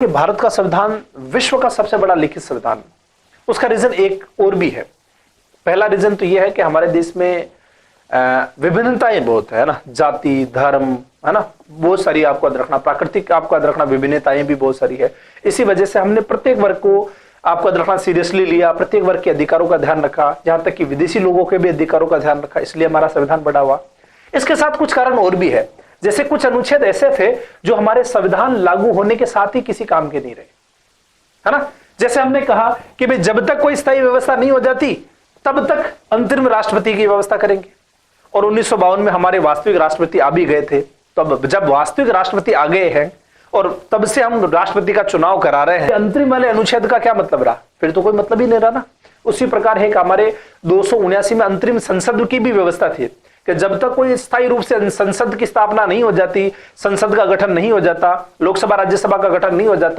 कि भारत का संविधान विश्व का सबसे बड़ा लिखित संविधान, उसका रीजन एक और भी है। पहला रीजन तो यह है कि हमारे देश में विभिन्नताएं बहुत है ना, जाति धर्म है ना, बहुत सारी आपको याद रखना, प्राकृतिक आपको याद रखना, विभिन्नताएं भी बहुत सारी है। इसी वजह से हमने प्रत्येक वर्ग को आपको याद रखना सीरियसली लिया, प्रत्येक वर्ग के अधिकारों का ध्यान रखा, यहां तक कि विदेशी लोगों के भी अधिकारों का ध्यान रखा, इसलिए हमारा संविधान बड़ा हुआ। इसके साथ कुछ कारण और भी है, जैसे कुछ अनुच्छेद ऐसे थे जो हमारे संविधान लागू होने के साथ ही किसी काम के नहीं रहे, है ना। जैसे हमने कहा कि भाई जब तक कोई स्थायी व्यवस्था नहीं हो जाती तब तक अंतरिम राष्ट्रपति की व्यवस्था करेंगे, और 1952 में हमारे वास्तविक राष्ट्रपति आ भी गए थे। तो अब जब वास्तविक राष्ट्रपति आ गए हैं और तब से हम राष्ट्रपति का चुनाव करा रहे हैं, अंतरिम वाले अनुच्छेद का क्या मतलब रहा? फिर तो कोई मतलब ही नहीं रहा ना। उसी प्रकार है कि हमारे 279 में अंतरिम संसद की भी व्यवस्था थी कि जब तक कोई स्थायी रूप से संसद की स्थापना नहीं हो जाती, संसद का गठन नहीं हो जाता, लोकसभा राज्यसभा का गठन नहीं हो जाता,